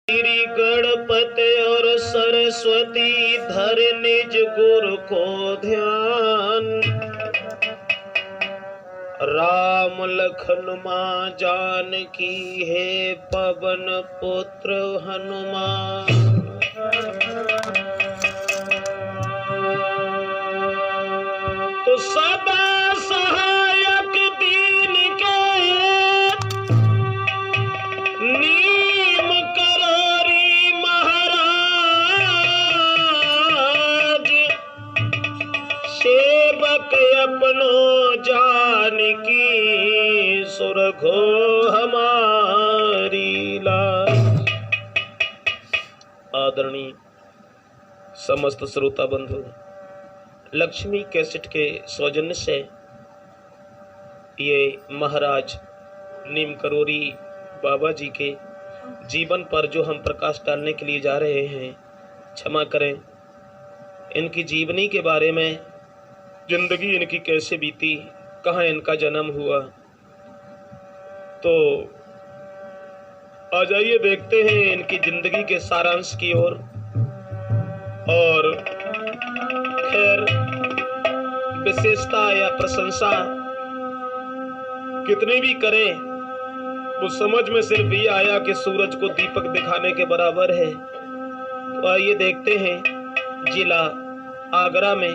श्री गणपति और सरस्वती धर निज गुरु को ध्यान। राम लखन मां जानकी है पवन पुत्र हनुमान। तो सदा सहायक दीन के नीम करोरी महाराज। सेवक अपनो जानकी सुरघो हमारी लाज। आदरणीय समस्त श्रोता बंधु, लक्ष्मी कैसेट के सौजन्य से ये महाराज नीम करोरी बाबा जी के जीवन पर जो हम प्रकाश डालने के लिए जा रहे हैं, क्षमा करें, इनकी जीवनी के बारे में, जिंदगी इनकी कैसे बीती, कहाँ इनका जन्म हुआ, तो आ जाइए देखते हैं इनकी जिंदगी के सारांश की ओर। और खैर विशेषता या प्रशंसा कितनी भी करें, वो समझ में सिर्फ ये आया कि सूरज को दीपक दिखाने के बराबर है। तो आइए देखते हैं, जिला आगरा में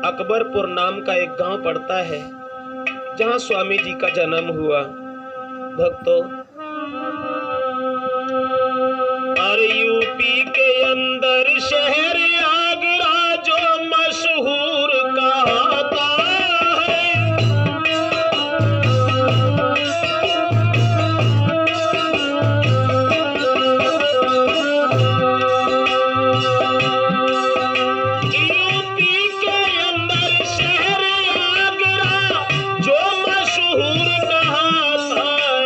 अकबरपुर नाम का एक गांव पड़ता है, जहां स्वामी जी का जन्म हुआ। भक्तों, और यूपी के अंदर शहर आगरा जो मशहूर कहता है। यूपी के अंदर शहर आगरा जो मशहूर कहता है।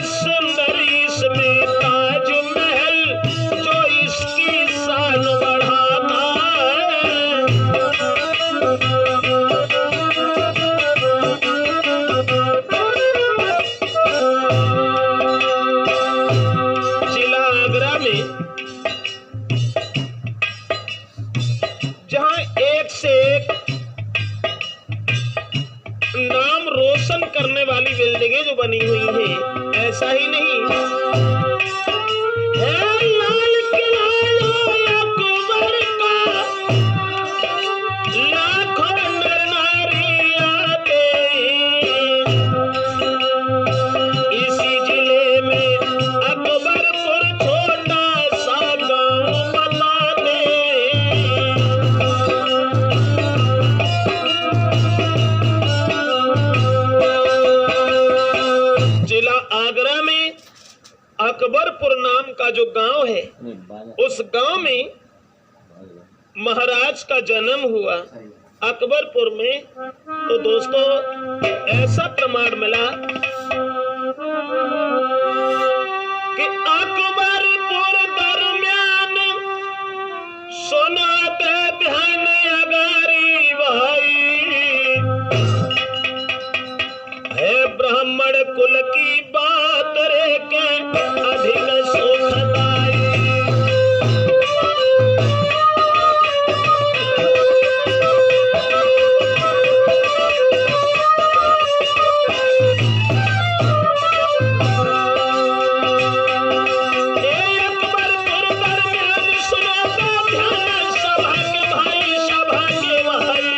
सुंदरी इसमें ताजमहल जो इसकी शान बढ़ाता है। जिला आगरा में जहां एक से एक नाम रोशन करने वाली बिल्डिंगें जो बनी हुई हैं, ऐसा ही नहीं है लाल किला अकबर का, लाखों नर नारी आते। इसी जिले में अकबरपुर छोटा सा गांव बताने। जिला आगरा में अकबरपुर नाम का जो गांव है, उस गांव में महाराज का जन्म हुआ अकबरपुर में। तो दोस्तों, ऐसा प्रमाण मिला कि अकबरपुर दरमियान सुनाते ध्यान अगारी भाई है। ब्राह्मण कुल की बात रे के अधिक सुखदाई। अकबरपुर दरमियान सुनाते ध्यान सभा के भाई, सभा के भाई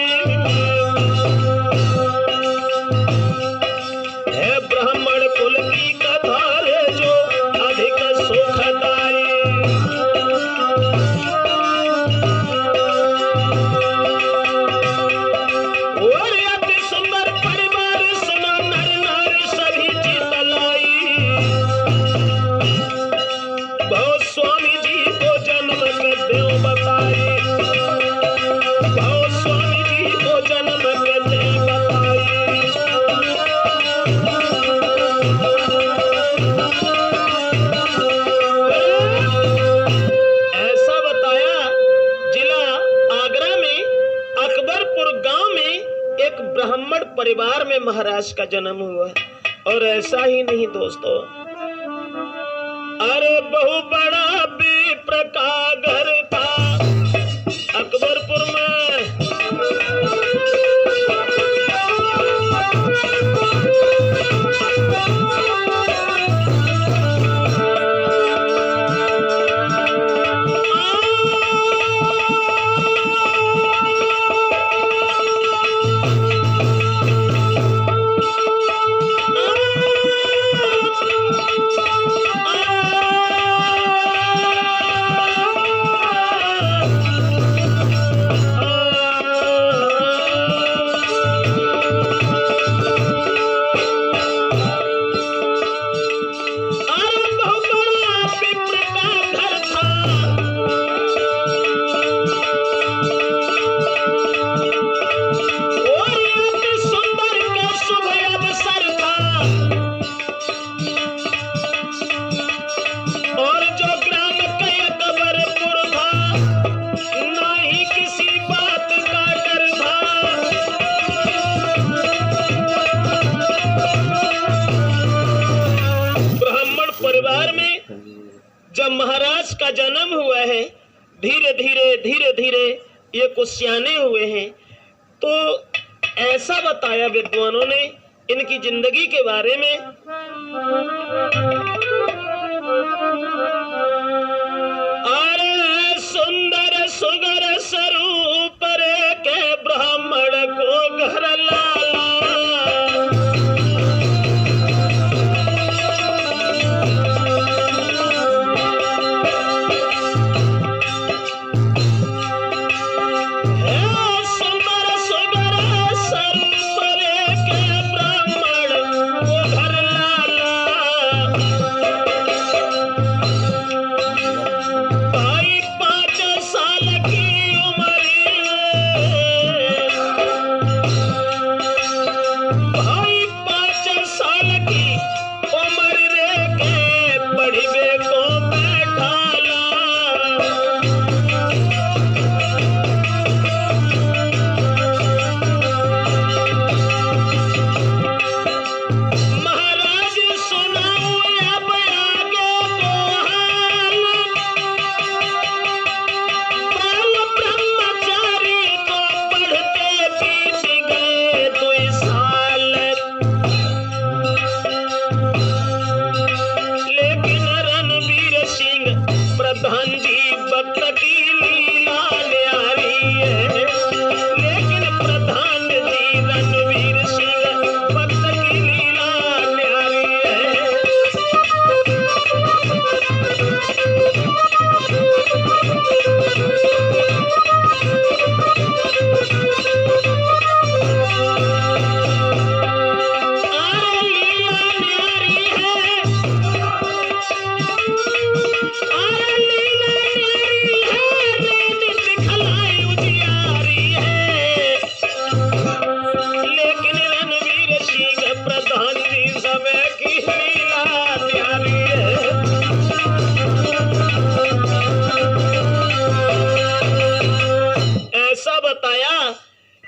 है। ब्राह्मण कुल की कथा रे जो अधिक सुखदाई। और अति सुंदर परिवार सुना नर नारी सभी जीत लाई। बहुत स्वामी जी को जन्म के देव बताई। बहुत स्वामी जी को जन्म के देव बताई। ऐसा बताया, जिला आगरा में अकबरपुर गांव में एक ब्राह्मण परिवार में महाराज का जन्म हुआ। और ऐसा ही नहीं दोस्तों, अरे बहु बड़ा विप्र का घर था अकबरपुर में। जब महाराज का जन्म हुआ है, धीरे धीरे ये कुछ सियाने हुए हैं, तो ऐसा बताया विद्वानों ने इनकी जिंदगी के बारे में। अरे सुंदर सुगर स्वरूप रे के ब्राह्मण को घर लाला,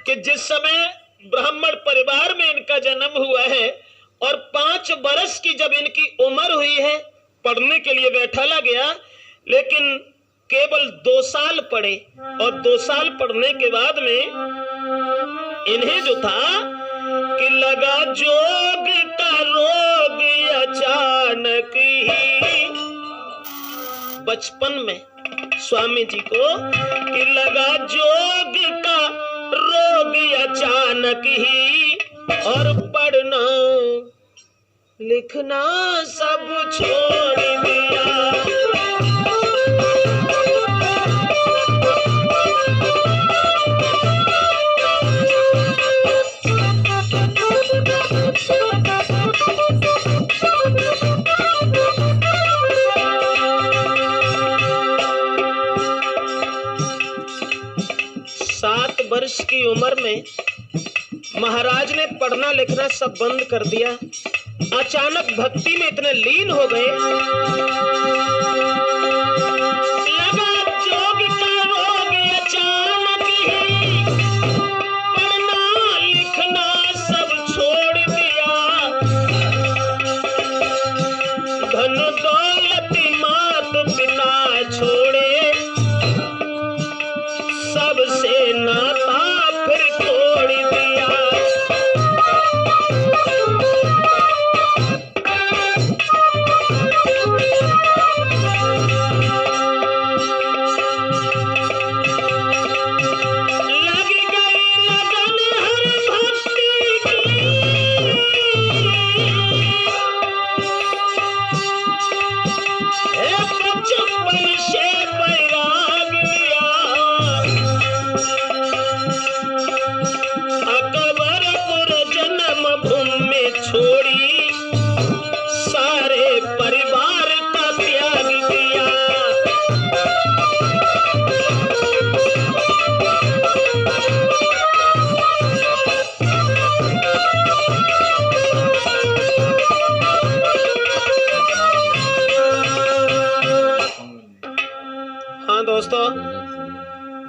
कि जिस समय ब्राह्मण परिवार में इनका जन्म हुआ है और 5 वर्ष की जब इनकी उम्र हुई है, पढ़ने के लिए बैठाला गया, लेकिन केवल 2 साल पढ़े और 2 साल पढ़ने के बाद में इन्हें जो था कि लगा जोग का रोग अचानक ही, बचपन में स्वामी जी को कि लगा जोग का रोग अचानक ही और पढ़ना लिखना सब छोड़ दिया। 7 वर्ष की उम्र में महाराज ने पढ़ना लिखना सब बंद कर दिया। अचानक भक्ति में इतने लीन हो गए, लगा जोग का रोग अचानक ही, पढ़ना लिखना सब छोड़ दिया।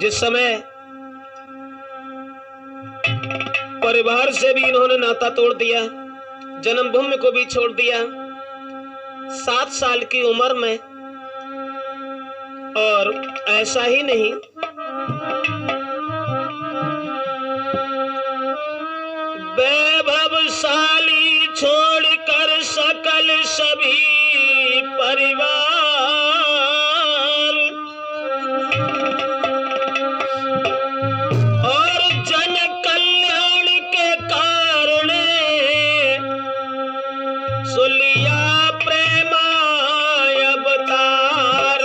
जिस समय परिवार से भी इन्होंने नाता तोड़ दिया, जन्मभूमि को भी छोड़ दिया 7 साल की उम्र में। और ऐसा ही नहीं, वैभवशाली छोड़कर सकल सभी परिवार, और जन कल्याण के कारण सुलिया प्रेमाय अवतार।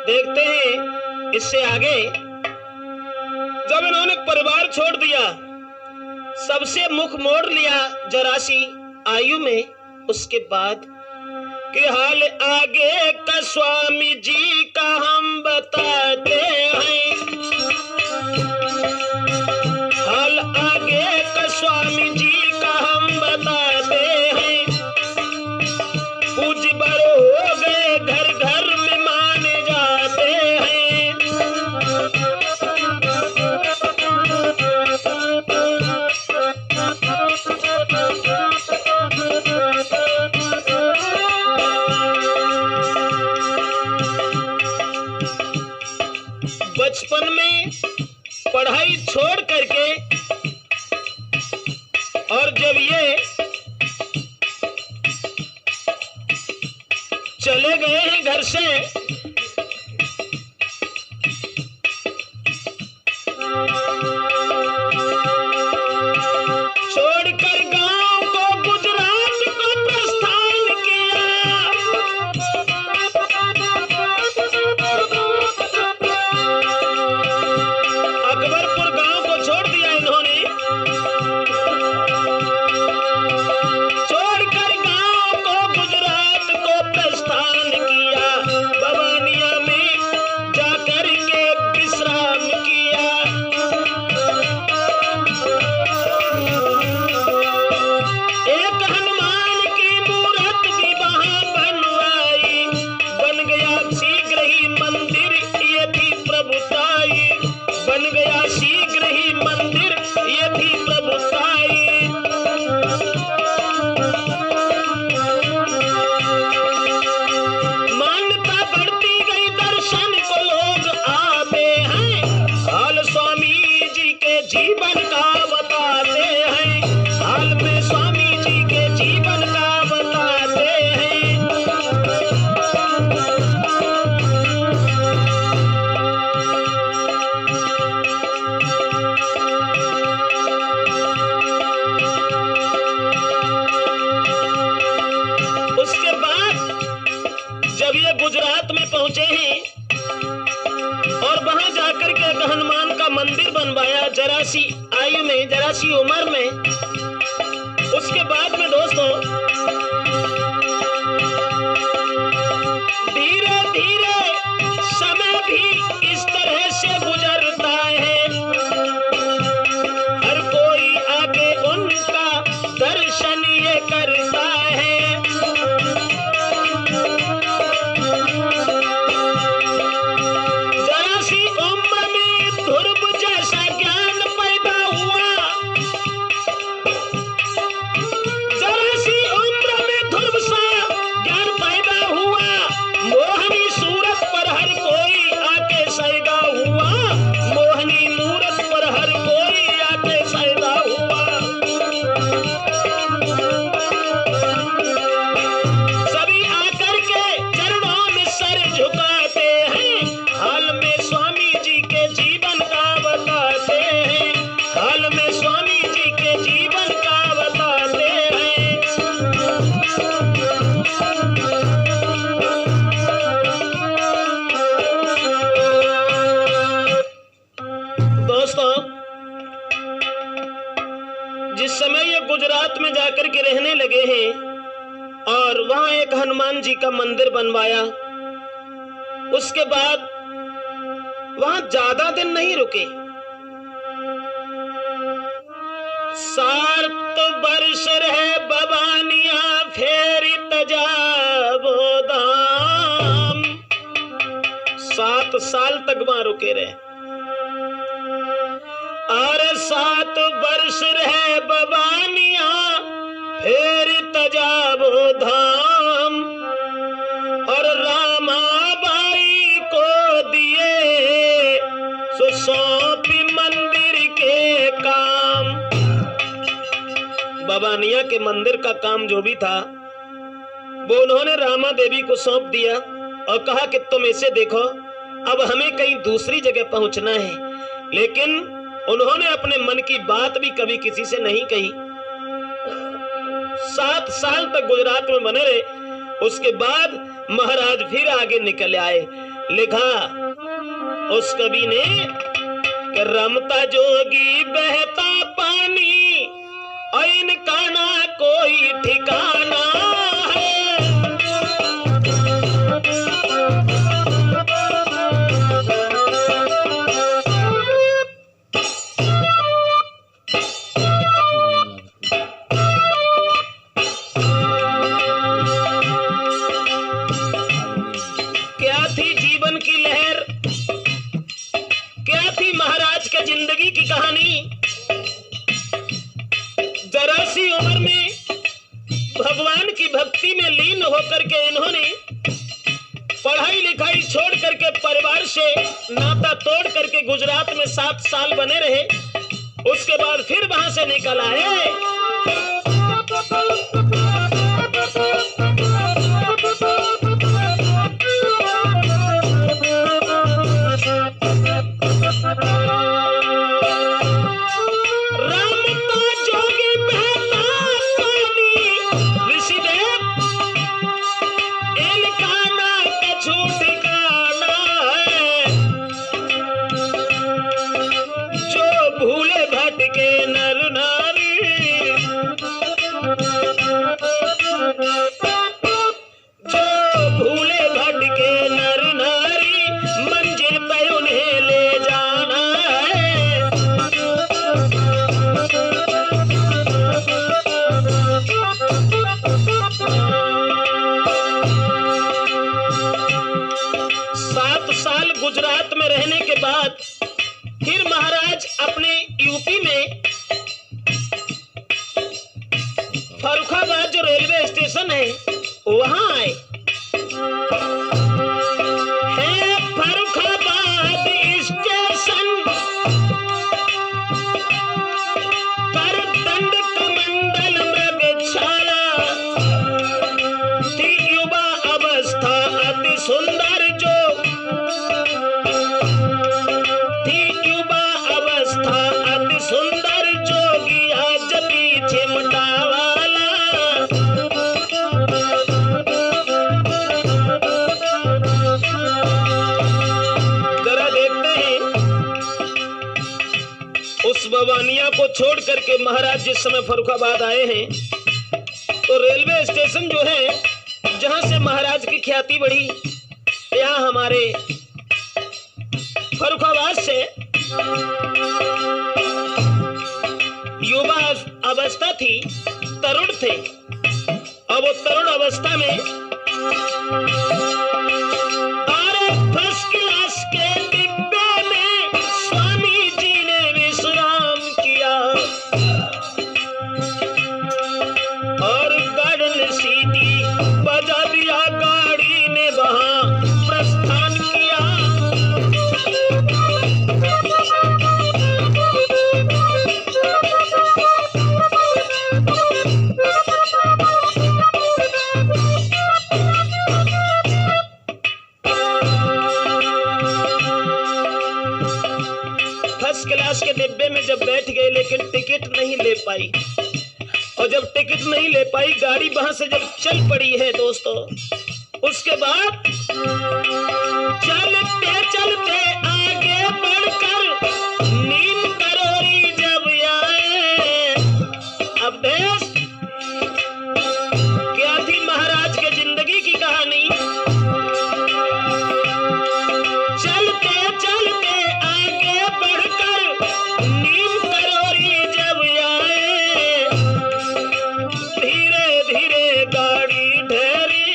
देखते हैं इससे आगे, जब इन्होंने परिवार छोड़ दिया, सबसे मुख मोड़ लिया जरासी आयु में, उसके बाद कि हाल आगे का स्वामी जी का हम बताते हैं, हाल आगे का स्वामी जी का हम बताते हैं। पूज बड़े हो गए, घर घर में माने जाते हैं। बचपन में पढ़ाई छोड़ करके और जब ये चले गए हैं घर से, छोड़कर गांव को गुजरात को प्रस्थान किया। अकबरपुर गांव को छोड़ दिया इन्होंने, छोड़कर गांव को गुजरात को प्रस्थान किया। बवानिया में जाकर के विश्राम किया। एक हनुमान की मूरत भी वहां बनवाई, बन गया शीघ्र ही मंदिर, ये थी प्रभुताई, बन गया शीघ्र ही मंदिर, ये थी प्रभुताई। मान्यता बढ़ती गई, दर्शन को लोग आते हैं, हाल स्वामी जी के जीवन का बताते हैं, हाल में स्वामी जी के जीवन का बताते हैं। उसके बाद जब ये गुजरात में पहुंचे हैं और वहां जाकर के एक हनुमान का मंदिर बनवाया जरासी आयु में, जरासी उम्र में, उसके बाद में दोस्तों धीरे धीरे समय भी इस तरह से गुजरता है। हर कोई आके उनका दर्शन ये करता है। जरासी उम्र में ध्रुव जैसा ज्ञान पैदा हुआ, जरासी उम्र में ध्रुव सा ज्ञान पैदा हुआ। मोहनी सूरत पर हर कोई आके सैदा हुआ, मोहनी मूरत पर हर कोई आके सैदा हुआ। सभी आकर के चरणों में सर झुकाते हैं, हाल में स्वामी जी के जीवन का बताते हैं, हाल में स्वामी जी के जीवन का बताते हैं। दोस्तों, जिस समय ये गुजरात में जाकर के रहने लगे हैं और वहां एक हनुमान जी का मंदिर बनवाया, उसके बाद वहां ज्यादा दिन नहीं रुके। 7 वर्ष रहे बवानिया फेरी तजाबो दाम। रुके रहे। और 7 वर्ष रहे बबानिया फिर तजाबो धाम, और रामाबाई को दिए सो सौंपी मंदिर के काम। बबानिया के मंदिर का काम जो भी था वो उन्होंने रामा देवी को सौंप दिया और कहा कि तुम इसे देखो, अब हमें कहीं दूसरी जगह पहुंचना है। लेकिन उन्होंने अपने मन की बात भी कभी किसी से नहीं कही। 7 साल तक गुजरात में बने रहे। उसके बाद महाराज फिर आगे निकल आए। लिखा उस कवि ने कि रमता जोगी बहता पानी और इनका ना कोई ठिकाना है। क्या थी जीवन की लहर, क्या थी महाराज के जिंदगी की कहानी। जरा सी उम्र में भगवान की भक्ति में लीन होकर के इन्होंने पढ़ाई लिखाई छोड़ करके परिवार से नाता तोड़ करके गुजरात में 7 साल बने रहे। उसके बाद फिर वहां से निकल आए। गुजरात में रहने के बाद फिर महाराज अपने यूपी में फर्रुखाबाद जो रेलवे स्टेशन है वहां आए। है फर्रुखाबाद स्टेशन पर दंड कमंडल मृगशाला थी युवा अवस्था अति सुंदर जो सुंदर जोगिया जपी चिमटा वाला। जरा देखते हैं उस बबानिया को छोड़ करके महाराज जिस समय फर्रुखाबाद आए हैं तो रेलवे स्टेशन जो है जहां से महाराज की ख्याति बढ़ी, यहाँ हमारे फर्रुखाबाद से युवा अवस्था थी, तरुण थे। अब वो तरुण अवस्था में फर्स्ट क्लास के डिब्बे में स्वामी जी ने विश्राम किया और गार्डन सीटी बजा दिया, गाड़ी ने वहां प्रस्थान किया। क्लास के डिब्बे में जब बैठ गए लेकिन टिकट नहीं ले पाई, और जब टिकट नहीं ले पाई गाड़ी वहां से जब चल पड़ी है दोस्तों, उसके बाद चलते चलते आगे बढ़कर नीम करोरी जब आए। अब देश क्या थी महाराज के जिंदगी की कहानी। चलते चलते आगे बढ़कर नीम करोरी जब आए, धीरे धीरे गाड़ी ठहरी।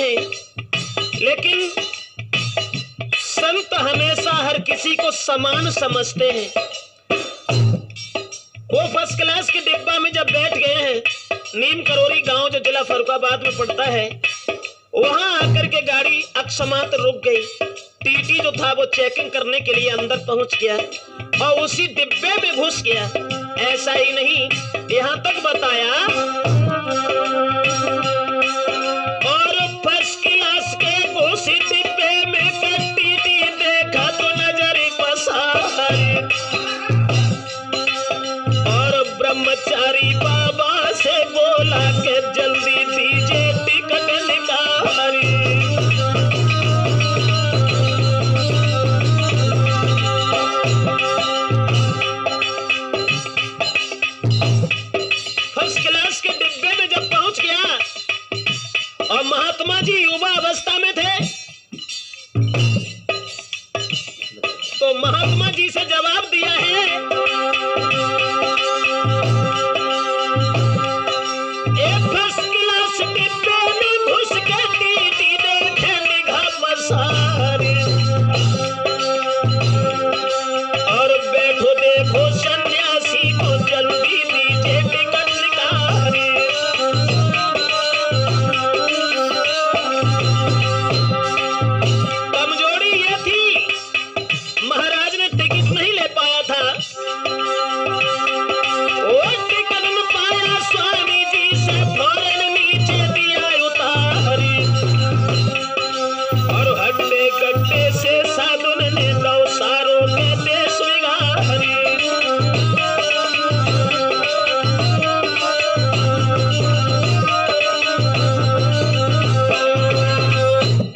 हैं, लेकिन संत हमेशा हर किसी को समान समझते हैं। वो फर्स्ट क्लास के डिब्बा में जब बैठ गए हैं, नीम करोरी गांव जो जिला फर्रुखाबाद में पड़ता है, वहां आकर के गाड़ी अकस्मात रुक गई। टीटी जो था वो चेकिंग करने के लिए अंदर पहुंच गया और उसी डिब्बे में घुस गया। ऐसा ही नहीं, यहां तक बताया और फर्स्ट क्लास के घुसी डिब्बे में टीटी देखा तो नजर बसारी और ब्रह्मचारी बाबा से बोला के जल्दी दीजिए टिकट निकाली। फर्स्ट क्लास के डिब्बे में जब पहुंच गया और महात्मा जी युवा अवस्था में थे, तो महात्मा जी से जवाब दिया है, एक फर्स्ट क्लास डिब्बे में घुस के टीटी देखे निगाह मसारी और बैठो देखो सन्यासी को जल्दी दीजिए टिकट निकाली। कमजोरी ये थी, महाराज ने टिकट नहीं ले पाया था। वो टिकट न पाया, स्वामी जी से फौरन नीचे दिया उतारी और हड्डे गड्ढे से साधुन ने दो सारों के देश विगारी।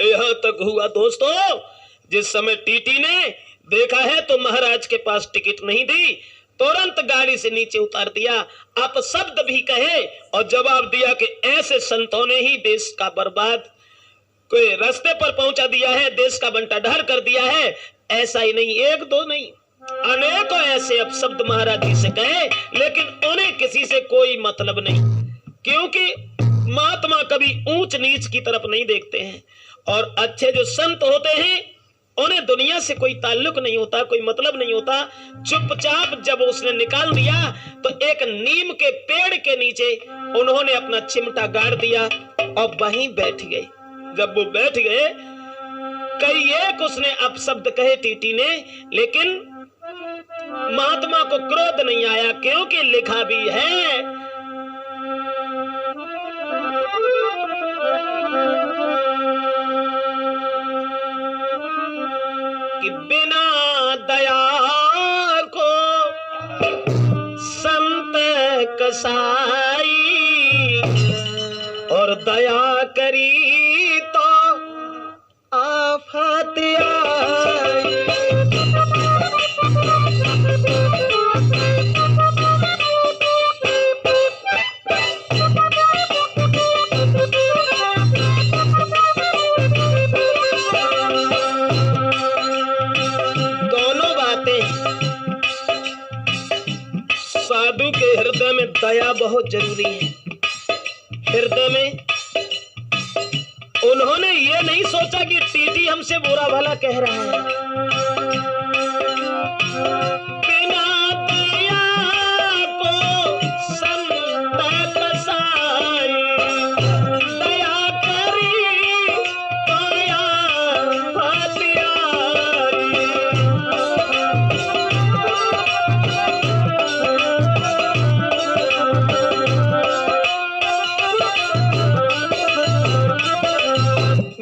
यहां तक हुआ दोस्तों, जिस समय टीटी ने देखा है तो महाराज के पास टिकट नहीं दी, तुरंत गाड़ी से नीचे उतार दिया। आप शब्द भी कहे और जवाब दिया कि ऐसे संतों ने ही देश का बर्बाद कोई रास्ते पर पहुंचा दिया है, देश का बंटाढार कर दिया है। ऐसा ही नहीं, एक दो नहीं, अनेकों ऐसे अपशब्द महाराज जी से कहे, लेकिन उन्हें किसी से कोई मतलब नहीं, क्योंकि महात्मा कभी ऊंच नीच की तरफ नहीं देखते हैं और अच्छे जो संत होते हैं उन्हें दुनिया से कोई ताल्लुक नहीं होता, कोई मतलब नहीं होता। चुपचाप जब उसने निकाल दिया तो एक नीम के पेड़ के नीचे उन्होंने अपना चिमटा गाड़ दिया और वहीं बैठ गए। जब वो बैठ गए, कई एक उसने अपशब्द कहे टीटी ने, लेकिन महात्मा को क्रोध नहीं आया, क्योंकि लिखा भी है कि बिना दया को संत कसाई और दया करी तो आफत आई। साधु के हृदय में दया बहुत जरूरी है। हृदय में उन्होंने ये नहीं सोचा कि टीटी हमसे बुरा भला कह रहा है। बिना दया को संत कसाई, दया करी तो आफत आई।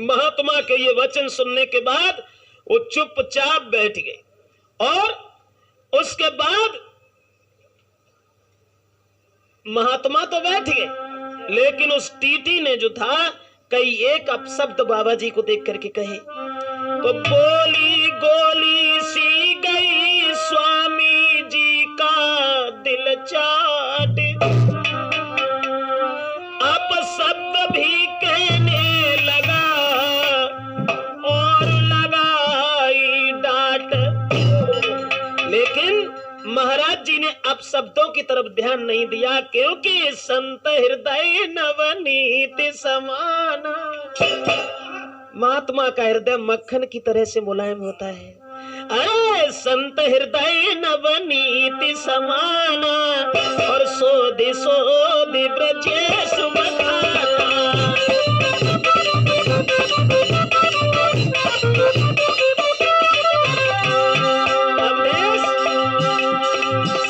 महात्मा के ये वचन सुनने के बाद वो चुपचाप बैठ गए और उसके बाद महात्मा तो बैठ गए, लेकिन उस टीटी ने जो था कई एक अपशब्द बाबा जी को देख करके कहे। तो बोली गोली सी गई स्वामी जी का दिल चाट, अपशब्द भी कहने लगा और लगाई डांट। लेकिन महाराज जी ने आप शब्दों की तरफ ध्यान नहीं दिया, क्योंकि संत हृदय नवनीत समाना। महात्मा का हृदय मक्खन की तरह से मुलायम होता है। अरे संत हृदय नवनीत समाना, और सोधि सोधि ब्रजेश बखाना।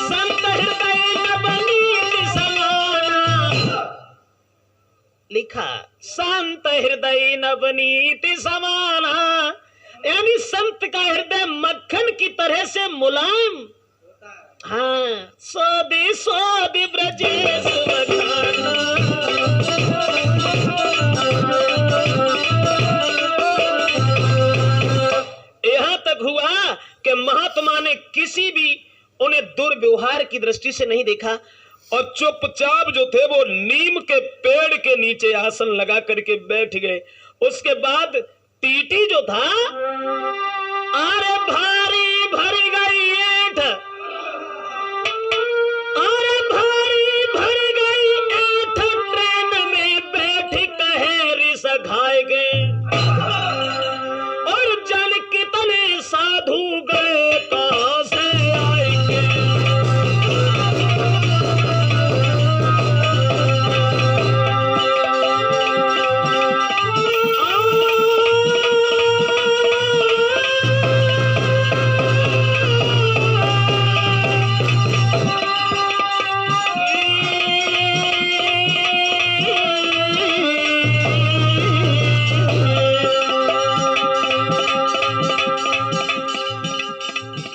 संत हृदय नवनीत समाना, लिखा शांत हृदय नवनीत समाना, यानी संत का हृदय मक्खन की तरह से मुलायम। हाँ, सोधि सोधि ब्रजेश बखाना। यहाँ तक हुआ कि महात्मा ने किसी भी उन्हें दुर्व्यवहार की दृष्टि से नहीं देखा, और चुपचाप जो थे वो नीम के पेड़ के नीचे आसन लगा करके बैठ गए। उसके बाद टीटी जो था, अरे भारी भरी गई ऐंठ, अरे भारी भरी गई ऐंठ, ट्रेन में बैठ कहे रिस घाय गए, और जन कितने साधु गए कहां से आएंगे।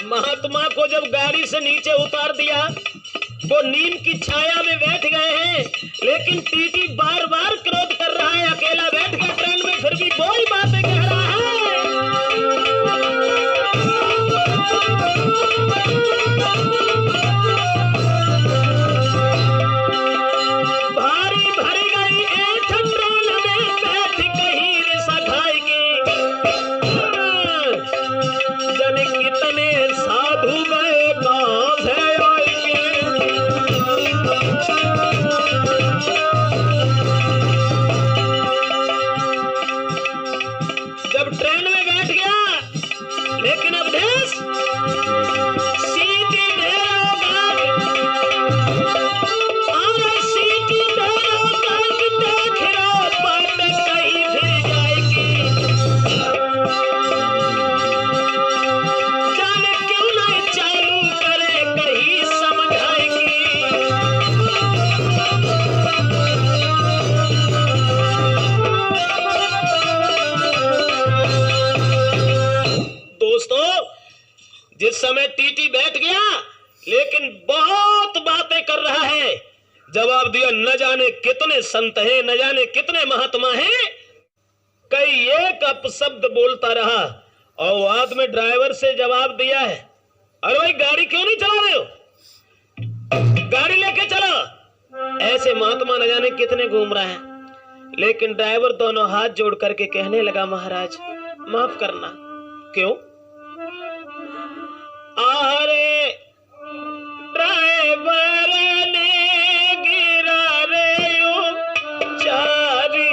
महात्मा को जब गाड़ी से नीचे उतार दिया, वो नीम की छाया में बैठ गए हैं, लेकिन टीटी बार बार क्रोध कर रहा है। अकेला बैठ गया ट्रेन में, फिर भी वही बातें कह रहा है। भारी भरी गई ऐंठ, ट्रेन में बैठ कहीं रिस खाएगी, जन कितने साधु गए कहां से आएंगे। जब ट्रेन में बैठ गया, लेकिन अब देश सीटी ढेरों गाय, अरे सीटी ढेरों गाय देख रो, बात कहीं फिर जाएगी। जाने क्यों नहीं चालू करे, कहीं समझ आएगी। दोस्तों, जिस समय टीटी बैठ गया, लेकिन बहुत बातें कर रहा है, जवाब दिया न जाने कितने संत हैं, न जाने कितने महात्मा हैं, कई एक अपशब्द बोलता रहा। और बाद में ड्राइवर से जवाब दिया है, अरे भाई गाड़ी क्यों नहीं चला रहे हो, गाड़ी लेके चलो। ऐसे महात्मा न जाने कितने घूम रहे हैं, लेकिन ड्राइवर दोनों हाथ जोड़ करके कहने लगा, महाराज माफ करना। क्यों? अरे ड्राइवर ने गिरा रे चारी,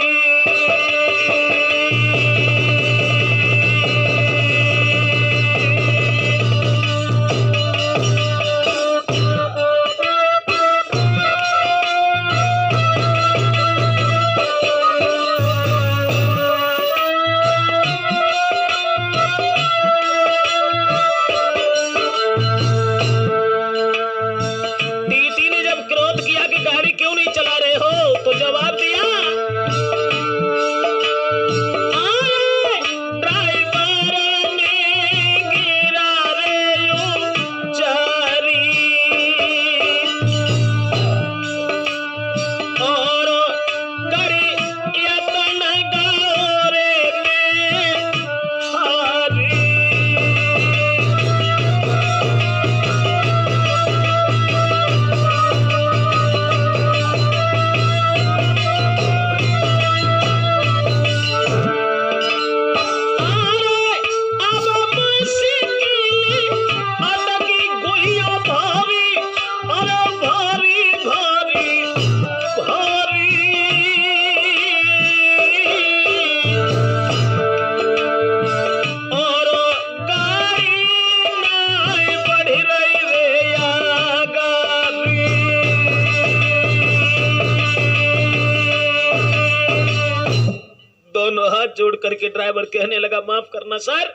करके ड्राइवर कहने लगा, माफ करना सर,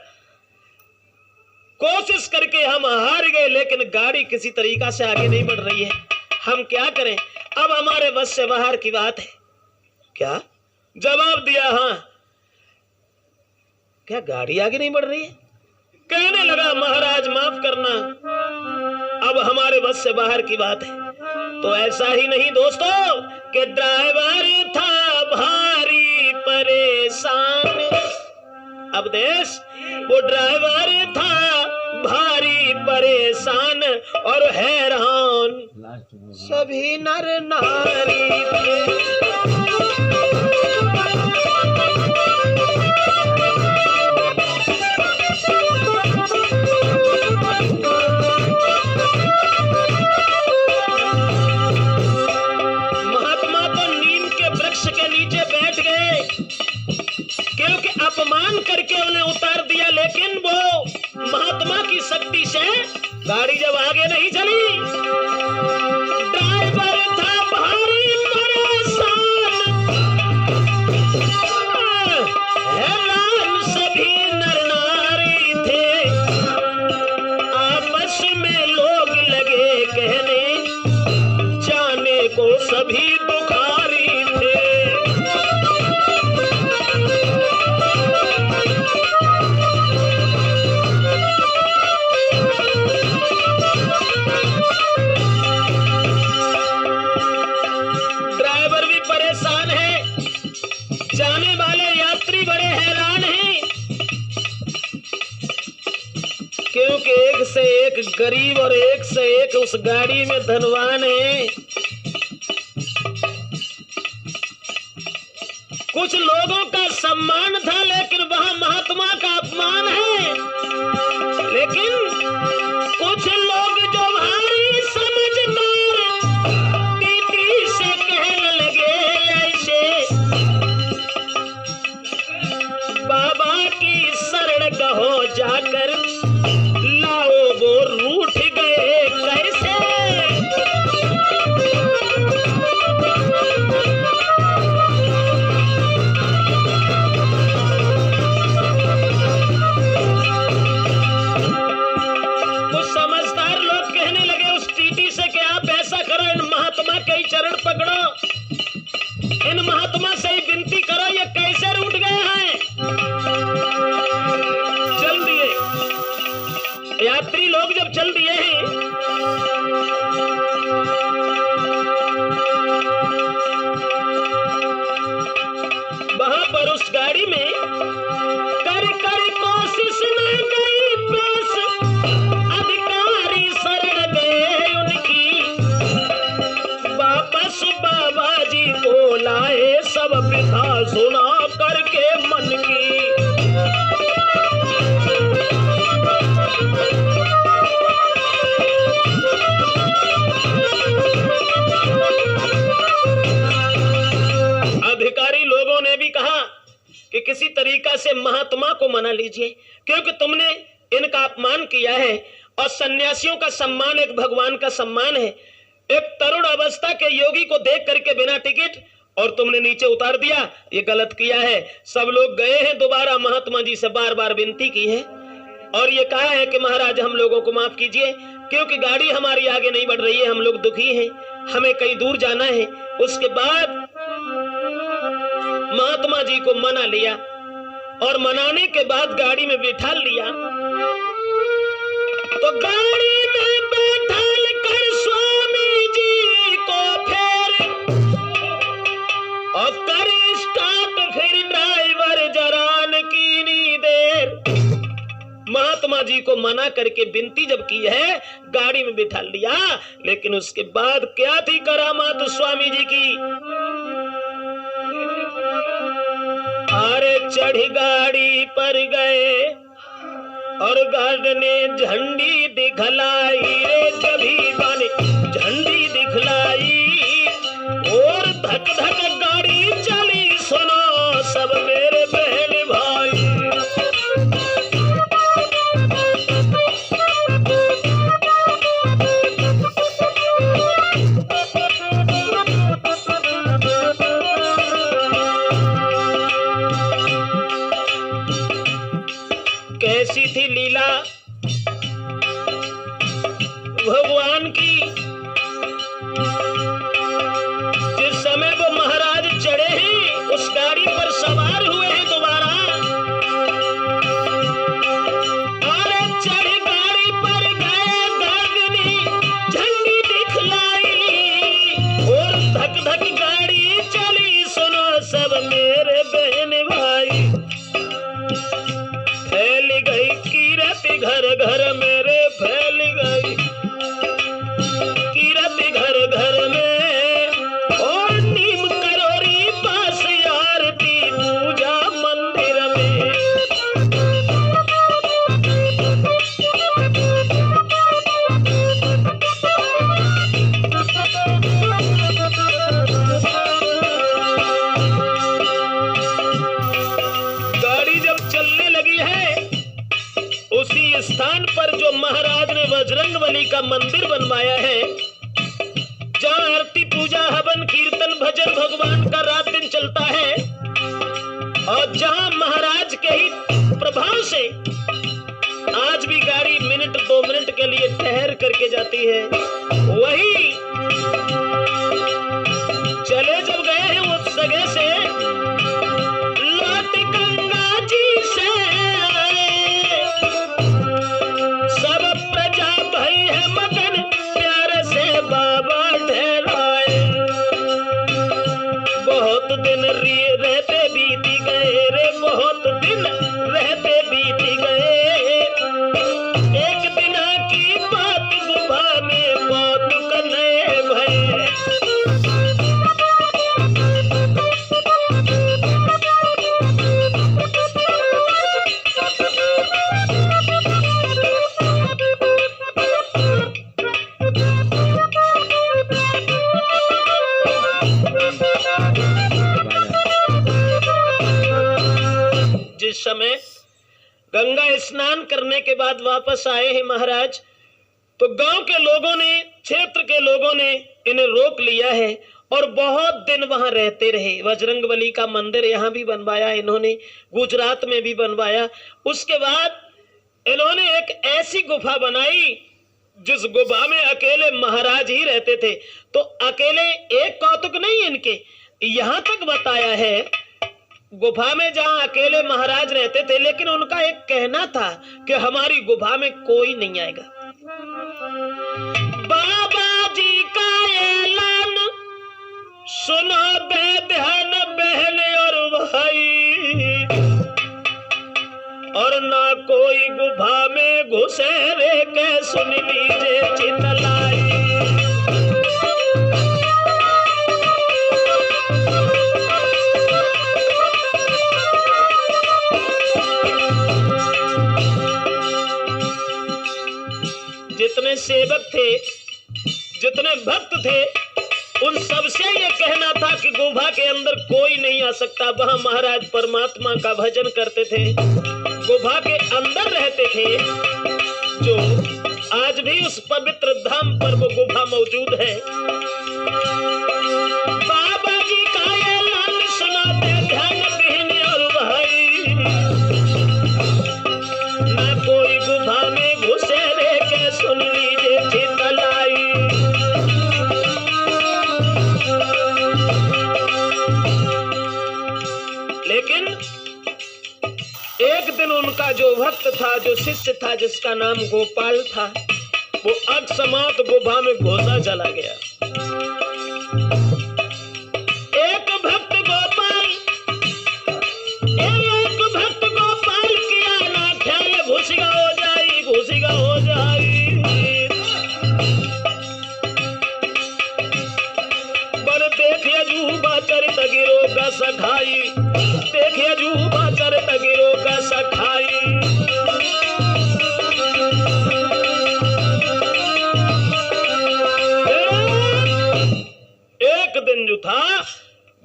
कोशिश करके हम हार गए, लेकिन गाड़ी किसी तरीका से आगे नहीं बढ़ रही है, हम क्या करें, अब हमारे बस से बाहर की बात है। क्या जवाब दिया? हाँ। क्या गाड़ी आगे नहीं बढ़ रही है? कहने लगा, महाराज माफ करना, अब हमारे बस से बाहर की बात है। तो ऐसा ही नहीं दोस्तों कि ड्राइवर था भारी परेशान। अब देश वो ड्राइवर था भारी परेशान और हैरान सभी नर नारी थे। अपमान करके उन्हें उतार दिया, लेकिन वो महात्मा की शक्ति से गाड़ी जब आगे नहीं चली, ड्राइवर था भारी परेशान, हैरान सभी नर नारी थे, आपस में लोग लगे कहने, जाने को सभी बुखारी थे। क्योंकि एक से एक गरीब और एक से एक उस गाड़ी में धनवान है। कुछ लोगों का सम्मान था, लेकिन वहां महात्मा का अपमान है। लेकिन कुछ लोग जो भारी समझदार टीटी से कहने लगे ऐसे, बाबा की शरण कहो जाकर, लाओ वो रूठ गए कैसे। कुछ समझदार लोग कहने लगे उस टीटी से कि आप ऐसा करो, इन महात्मा के ही चरण पकड़ो, इन महात्मा से ही विनती करो, ये कैसे रूठ गए हैं। चल दिए यात्री लोग, जब चल दिए हैं, वहां पर उस गाड़ी में कर कोशिश में गई पेश, अधिकारी शरण गए उनकी, वापस बाबा जी को लाए सब पिता सुना करके मन की। अधिकारी लोगों ने भी कहा कि किसी तरीका से महात्मा को मना लीजिए, क्योंकि तुमने इनका अपमान किया है और सन्यासियों का सम्मान एक भगवान का सम्मान है। एक तरुण अवस्था के योगी को देख करके बिना टिकट और तुमने नीचे उतार दिया, ये गलत किया है। सब लोग गए हैं, दोबारा महात्मा जी से बार बार विनती की है और ये कहा है कि महाराज हम लोगों को माफ कीजिए, क्योंकि गाड़ी हमारी आगे नहीं बढ़ रही है, हम लोग दुखी हैं, हमें कहीं दूर जाना है। उसके बाद महात्मा जी को मना लिया और मनाने के बाद गाड़ी में बिठा लिया। तो गाड़ी में बैठाल कर स्वामी जी को फिर और कर स्टार्ट, फिर ड्राइवर जरान की नी देर। महात्मा जी को मना करके विनती जब की है, गाड़ी में बिठा लिया, लेकिन उसके बाद क्या थी करामात स्वामी जी की। अरे चढ़ गाड़ी पर गए और गार्ड ने झंडी दिखलाई रे, जभी गाने झंडी दिखलाई और धक धक गाड़ी चली, सुनो सब मेरे बहन भाई। कैसी थी लीला भगवान की। जिस समय वो महाराज चढ़े हैं, उस गाड़ी पर सवार हुए हैं दोबारा, और चढ़ गाड़ी पर गए, गर्दनी झंडी दिखलाई, और धक धक गाड़ी चली। सुनो सब मेरे बहन भाई, फैल गई कीरत घर घर मेरे, फैल गई कीरत घर घर में, और नीम करोरी पास आरती पूजा मंदिर में। गाड़ी जब चलने लगी है, उसी स्थान पर जो महाराज ने बजरंगबली का मंदिर बनवाया है, जहाँ आरती पूजा हवन कीर्तन भजन भगवान का रात दिन चलता है, और जहाँ महाराज के ही प्रभाव से आज भी गाड़ी मिनट 2 मिनट के लिए ठहर करके जाती है, वही चले जब गए हैं उस जगह से, लौट गंगा जी से सब प्रजा भई है मगन, प्यार से बाबा ठहराए। बहुत दिन रहते बीती गए रे, बहुत दिन रहते बीती गए, एक दिन की बात गुफा में कौतुक नए भये। जिस समय गंगा स्नान करने के बाद वापस आए हैं महाराज, तो गांव के लोगों ने, क्षेत्र के लोगों ने इन्हें रोक लिया है और बहुत दिन वहां रहते रहे। बजरंगबली का मंदिर यहाँ भी बनवाया इन्होंने, गुजरात में भी बनवाया। उसके बाद इन्होंने एक ऐसी गुफा बनाई जिस गुफा में अकेले महाराज ही रहते थे। तो अकेले एक कौतुक नहीं इनके, यहाँ तक बताया है गुफा में जहाँ अकेले महाराज रहते थे, लेकिन उनका एक कहना था कि हमारी गुफा में कोई नहीं आएगा। बाबा जी का ऐलान सुनो बेध्यान बहन और भाई, और ना कोई गुफा में घुसे रे के सुन लीजिए चितलाई। जितने सेवक थे, जितने भक्त थे, उन सबसे ये कहना था कि गुफा के अंदर कोई नहीं आ सकता। वहां महाराज परमात्मा का भजन करते थे, गुफा के अंदर रहते थे, जो आज भी उस पवित्र धाम पर वो गुफा मौजूद है। बाबा जी का ऐलान सुनाते ध्यान बहन और भाई, ना कोई गुफा में घुसे रे के सुन लीजिए चितलाई। लेकिन एक दिन उनका जो भक्त था, जो शिष्य था, जिसका नाम गोपाल था, वो अकस्मात गुफा में घुसा चला गया। एक भक्त गोपाल किया ना ख्याल, घुसिगा हो जाई, घुसिगा हो जाई। बर देखिए जूबा कर तगिरो का सखाई, देखिए जूबा कर तगिरो का सखाई। एक दिन जो था,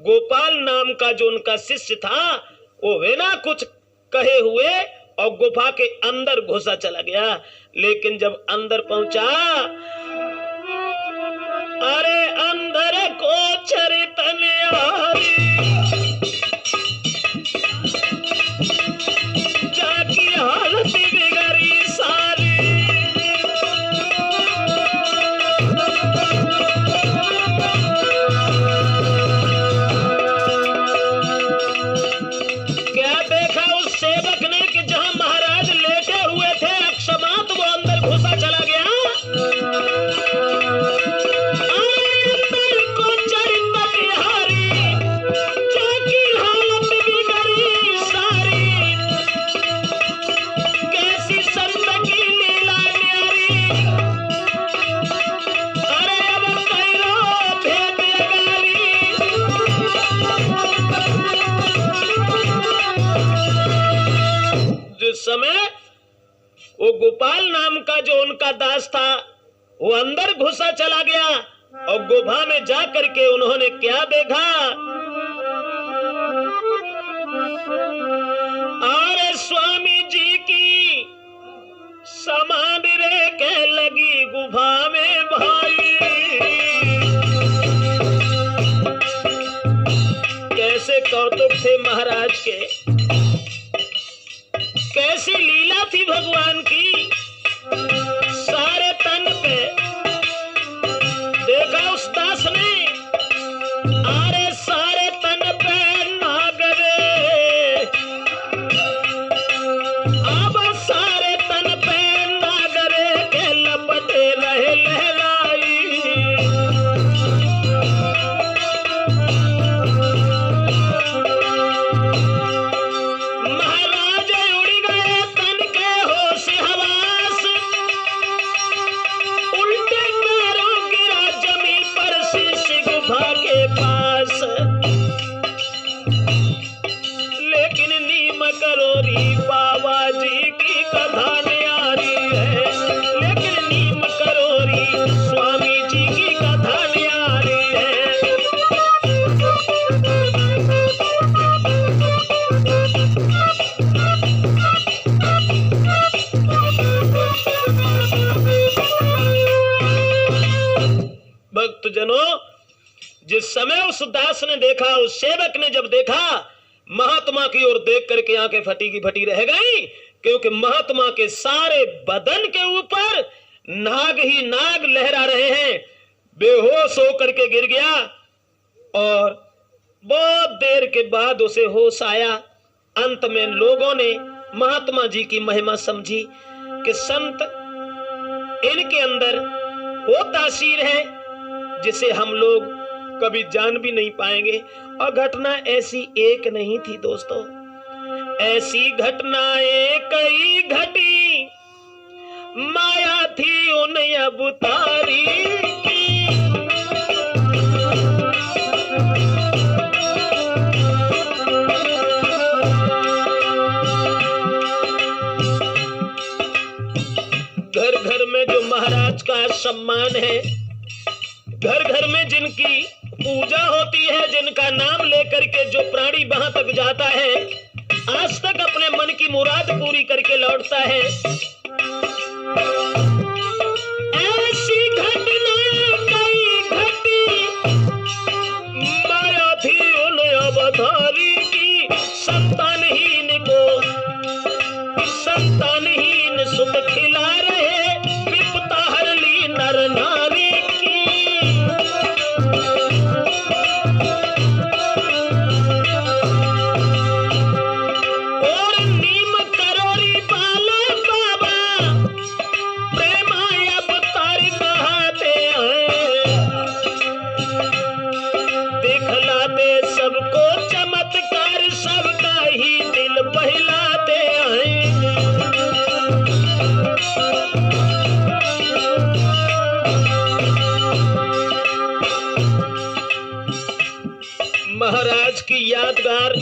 गोपाल नाम का जो उनका शिष्य था, वो बिना कुछ कहे हुए और गुफा के अंदर घुसा चला गया। लेकिन जब अंदर पहुंचा, अरे अंदर को चरितन जाकी हालत उस समय वो गोपाल नाम का जो उनका दास था वो अंदर घुसा चला गया और गुफा में जा करके उन्होंने क्या देखा, अरे स्वामी जी की समाधि रे के लगी गुफा में भाई। कैसे कौतुक थे महाराज के, कैसी लीला थी भगवान की। सारे तन पे देखा उस दास ने, अरे सारे तन पे नागरे, अब सारे तन पे नागरे के लपटे रहे लहराई। महाराज उड़ गए तन के होश हवास, उल्टे पैरों गिरा जमीन पर शीश गुफा के पास। लेकिन नीम करोरी बाबा जी की कथा न्यारी है, लेकिन नीम करोरी स्वामी जी की कथा न्यारी है। भक्तजनों, जिस समय उस दास ने देखा, उस सेवक ने जब देखा, महात्मा की ओर देख करके आंखें फटी की फटी रह गई, क्योंकि महात्मा के सारे बदन के ऊपर नाग ही नाग लहरा रहे हैं। बेहोश होकर के गिर गया और बहुत देर के बाद उसे होश आया। अंत में लोगों ने महात्मा जी की महिमा समझी कि संत इनके अंदर वो तासीर है जिसे हम लोग कभी जान भी नहीं पाएंगे। और घटना ऐसी एक नहीं थी दोस्तों, ऐसी घटनाएं कई घटी, माया थी उन अवतारी की। घर घर में जो महाराज का सम्मान है, घर घर में जिनकी पूजा होती है, जिनका नाम लेकर के जो प्राणी वहां तक जाता है, आज तक अपने मन की मुराद पूरी करके लौटता है। ऐसी घटनाएं कई घटी, माया थी उन अवतारी की। संतानहीन को संतानहीन सुख खिला रहे, विपदा हर ली नर नारी की। और नीम करोरी वाले बाबा प्रेमाय अवतार कहते हैं, दिखलाते सबको चमत्कार, सबका ही दिल बहलाते हैं। महाराज की यादगार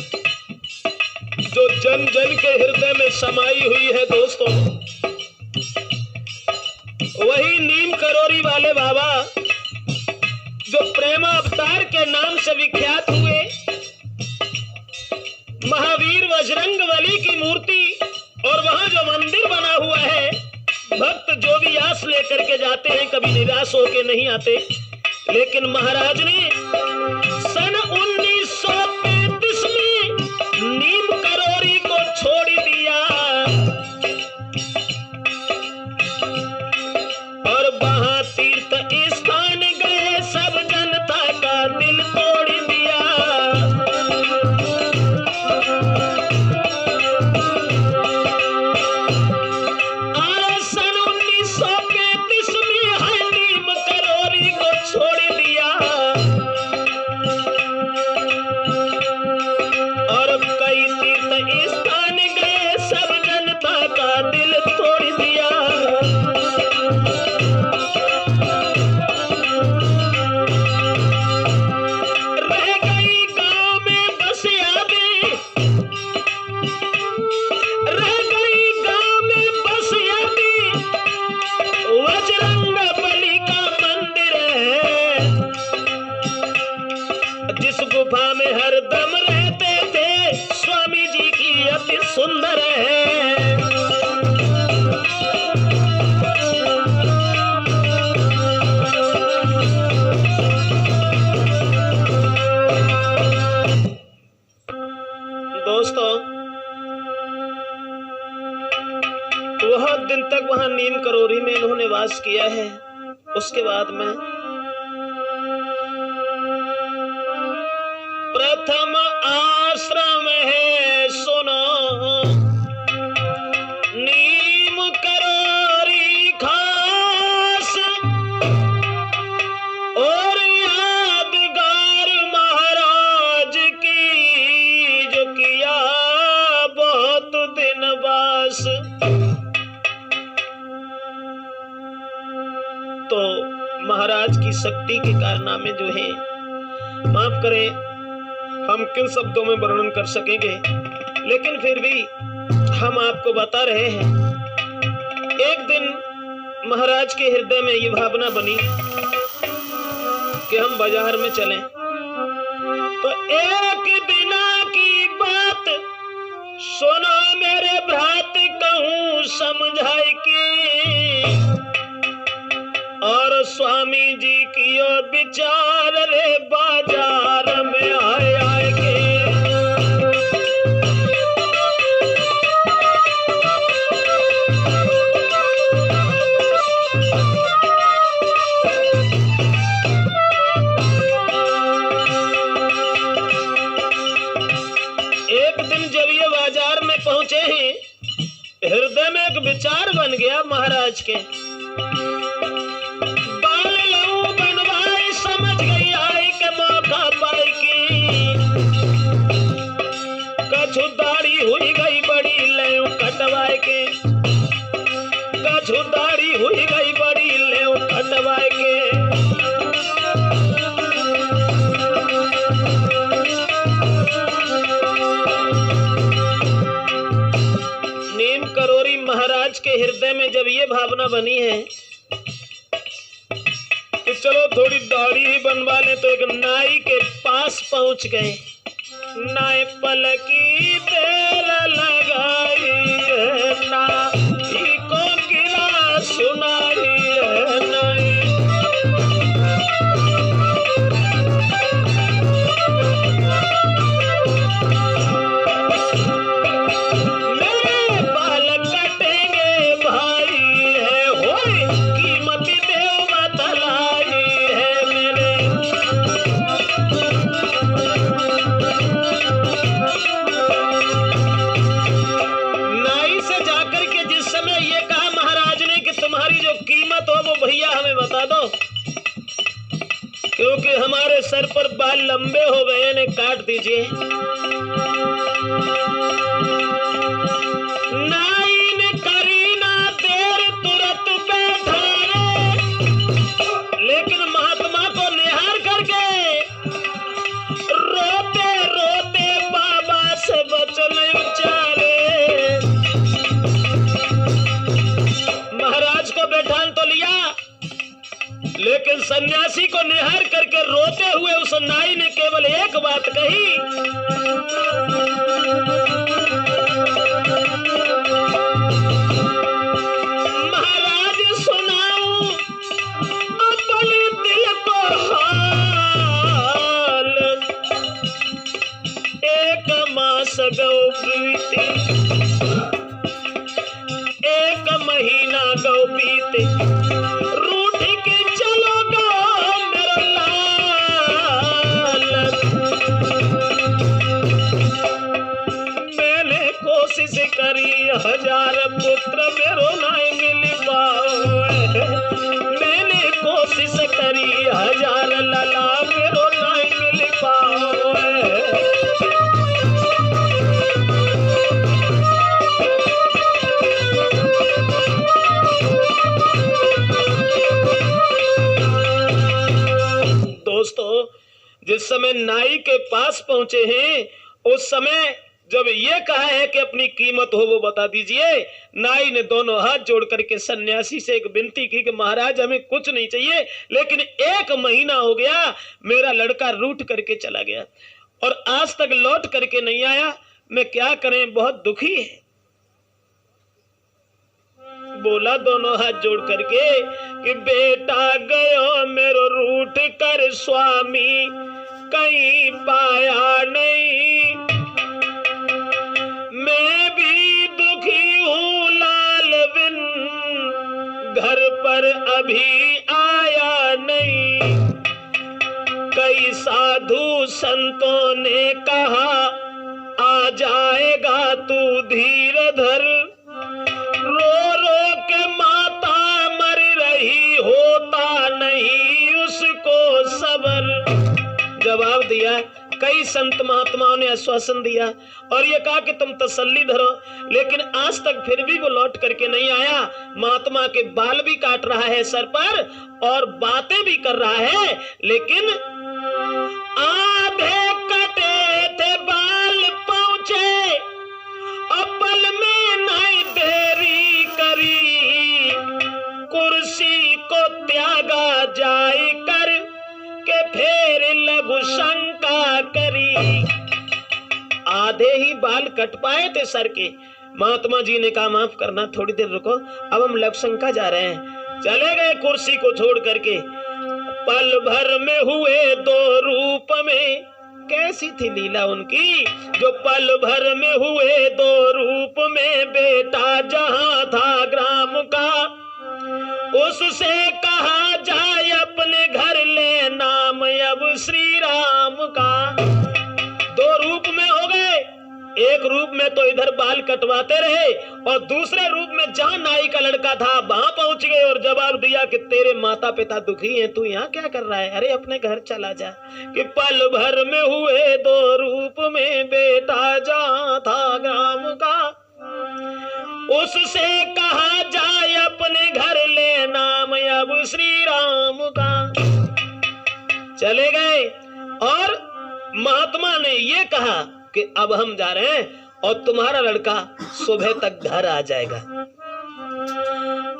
जो जन जन के हृदय में समाई हुई है दोस्तों, वही नीम करोरी वाले बाबा जो प्रेम अवतार के नाम से विख्यात हुए। महावीर बजरंग बली की मूर्ति और वहां जो मंदिर बना हुआ है, भक्त जो भी आस लेकर के जाते हैं कभी निराश होके नहीं आते। लेकिन महाराज ने सन 1935 में नीम करोरी को छोड़ दिया और वहां तीर्थ स्थान गए, सब जनता का दिल तोड़ दिया। और सन 1935 में है नीम करोरी को छोड़ दिया। दोस्तों, बहुत दिन तक वहां नीम करोरी में इन्होंने वास किया है। उसके बाद में प्रथम आश्रम है सुनो, नीम करोरी खास और यादगार महाराज की, जो किया बहुत दिन वास। तो महाराज की शक्ति के कारनामे जो है, माफ करें हम किन शब्दों में वर्णन कर सकेंगे, लेकिन फिर भी हम आपको बता रहे हैं। एक दिन महाराज के हृदय में ये भावना बनी कि हम बाजार में चलें। तो एक दिन की बात सुनो मेरे भ्रात, कहूं समझाई की, और स्वामी जी की विचार रे बाजार में आए आए के। एक दिन जब ये बाजार में पहुंचे हैं, हृदय में एक विचार बन गया महाराज के। कछु दाढ़ी हुई गई बड़ी ले कटवाए के, कछु दाढ़ी हुई गई बड़ी ले कटवाए के। नीम करोरी महाराज के हृदय में जब ये भावना बनी है कि चलो थोड़ी दाढ़ी ही बनवा ले, तो एक नाई के पास पहुंच गए। नाई पलकी देर लगाई है, नाई को गिरा सुनाई है नाई। मेरे बाल कटेंगे भाई है, होय कीमत देव बतलाई है मेरे। भैया हमें बता दो, क्योंकि हमारे सर पर बाल लंबे हो गए, ने काट दीजिए। नाई ने करी ना देर, तुरंत बैठा रे, लेकिन महात्मा को निहार करके रोते रोते बाबा से वचन उच्चारे। महाराज को बैठान तो लिया, लेकिन सन्यासी को निहार करके रोते हुए उस नाई ने केवल एक बात कही, महाराज सुनाऊं अपने दिल को हाल, एक मास गौ बीते, एक महीना गौ बीते, करी हजार पुत्र मेरो नाई मिल पाओ। मैंने कोशिश करी हजार लला मेरो नाई मिल पाओ। दोस्तों, जिस समय नाई के पास पहुंचे हैं, उस समय जब ये कहा है कि अपनी कीमत हो वो बता दीजिए, नाई ने दोनों हाथ जोड़ करके सन्यासी से एक विनती की कि महाराज हमें कुछ नहीं चाहिए, लेकिन 1 महीना हो गया मेरा लड़का रूठ करके चला गया और आज तक लौट करके नहीं आया, मैं क्या करें, बहुत दुखी है। बोला दोनों हाथ जोड़ करके कि बेटा गयो मेरो रूठ कर स्वामी, कहीं पाया नहीं। मैं भी दुखी हूँ लाल बिन, घर पर अभी आया नहीं। कई साधु संतों ने कहा आ जाएगा तू धीर धर, रो रो के माता मर रही होता नहीं उसको सबर। जवाब दिया, कई संत महात्माओं ने आश्वासन दिया और ये कहा कि तुम तसल्ली धरो, लेकिन आज तक फिर भी वो लौट करके नहीं आया। महात्मा के बाल भी काट रहा है सर पर और बातें भी कर रहा है, लेकिन आधे कटे थे बाल पहुंचे, अपल में नहीं देरी करी, कुर्सी को त्यागा जाए कर के फिर लघु शंका करी। आधे ही बाल कट पाए थे सर के। महात्मा जी ने कहा माफ करना, थोड़ी देर रुको, अब हम लघु शंका जा रहे हैं। चले गए कुर्सी को छोड़ करके। पल भर में हुए दो रूप में, कैसी थी लीला उनकी, जो पल भर में हुए दो रूप में। बेटा जहां था ग्राम का, उससे कहा जाए अपने घर ले नाम अब श्री राम का। दो रूप में हो गए, एक रूप में तो इधर बाल कटवाते रहे और दूसरे रूप में जहां नाई का लड़का था वहां पहुंच गए और जवाब दिया कि तेरे माता पिता दुखी हैं, तू यहाँ क्या कर रहा है, अरे अपने घर चला जा। कि पल भर में हुए दो रूप में, बेटा जहां था ग्राम का, उससे कहा जाए अपने घर ले नाम अब श्री राम का। चले गए और महात्मा ने ये कहा कि अब हम जा रहे हैं और तुम्हारा लड़का सुबह तक घर आ जाएगा।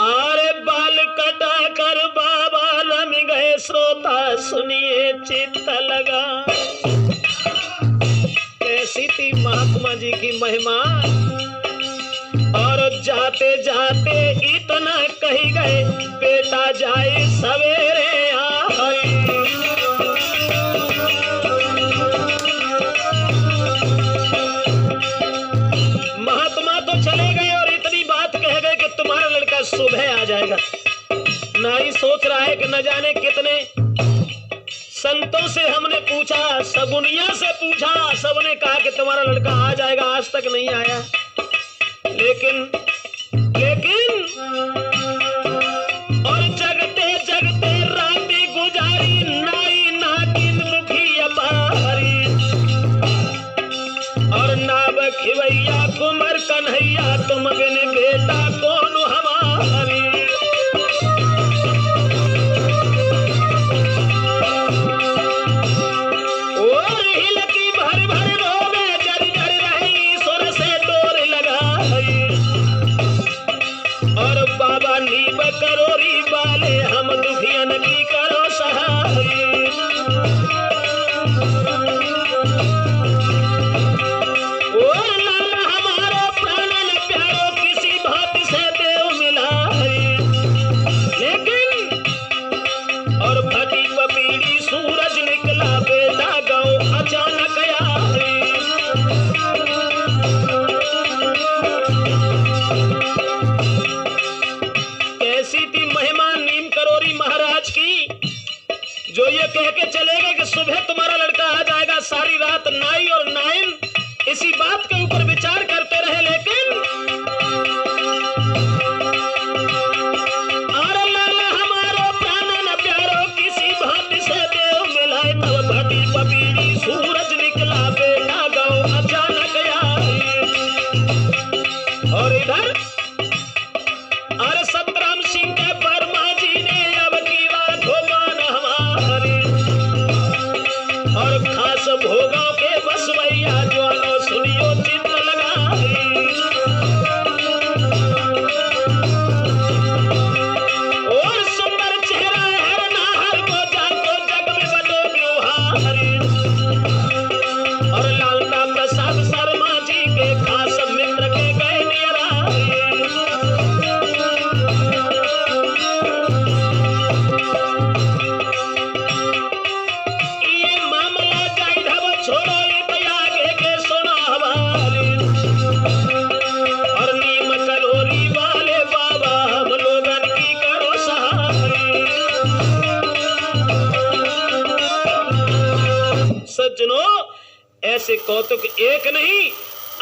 अरे बाल कटा कर बाबा रम गए, श्रोता सुनिए चित्त लगा। कैसी थी महात्मा जी की महिमा, और जाते जाते इतना कही गए, बेटा जाए सवेरे आई। महात्मा तो चले गए और इतनी बात कह गए कि तुम्हारा लड़का सुबह आ जाएगा। नाई सोच रहा है कि न जाने कितने संतों से हमने पूछा, सगुनिया से पूछा, सबने कहा कि तुम्हारा लड़का आ जाएगा, आज तक नहीं आया। लेकिन और जगते जगते रातें गुजारी, नाई नागिन दुखी अपारी। और नाव खिवैया कुमर कन्हैया, तुम बिन बेटा कौन हमारी। और हिल की भर भर रोवे, जर जर रही सुर से डोर लगा। और बाबा नीब करोरी वाले, हम दुखियन की करो सहाय। और लाला हमारो प्राणन प्यारो, किसी भांति से देव मिला। लेकिन और फटी पपीड़ी सूरज निकला, बेटा गाँव अचानक आए। कैसी थी महिमा नीम करोरी महाराज की, जो ये कह के चले गए कि सुबह तुम्हारा लड़का आ जाएगा। सारी रात नाई और नाइन इसी बात के ऊपर विचार करते रहे। लेकिन अरे लाला हमारो प्राणन प्यारो, किसी भांति से देव मिलाए। तब भटी पपीड़ी सूरज निकला, बेटा गाँव अचानक आए। और इधर अरे सतराम सिंह के वर्मा जी ने अब की बात भगवान हमारे। और खास भोगा के बसवैया, जो लो सुनियो चित्त लगा। और सुंदर चेहरा हर नाहर को, जाको जग में बटो व्यवहारी। और लालता प्रसाद शर्मा जी के खास मित्र के गए नियरा। कौतुक एक नहीं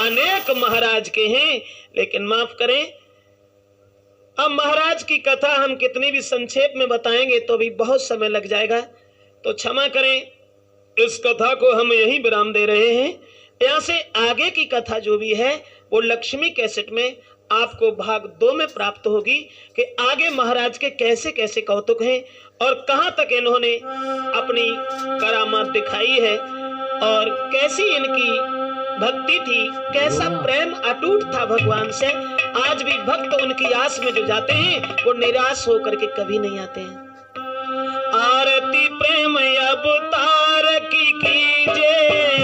अनेक महाराज के हैं। लेकिन माफ करें, अब महाराज की कथा हम कितनी भी संक्षेप में बताएंगे तो भी बहुत समय लग जाएगा, तो क्षमा करें, इस कथा को हम यहीं विराम दे रहे हैं। यहाँ से आगे की कथा जो भी है वो लक्ष्मी कैसेट में आपको भाग 2 में प्राप्त होगी कि आगे महाराज के कैसे कैसे कौतुक हैं और कहां तक इन्होंने अपनी करामात दिखाई है और कैसी इनकी भक्ति थी, कैसा प्रेम अटूट था भगवान से। आज भी भक्त उनकी आस में जो जाते हैं वो निराश होकर के कभी नहीं आते हैं। आरती प्रेम अवतार की कीजिए।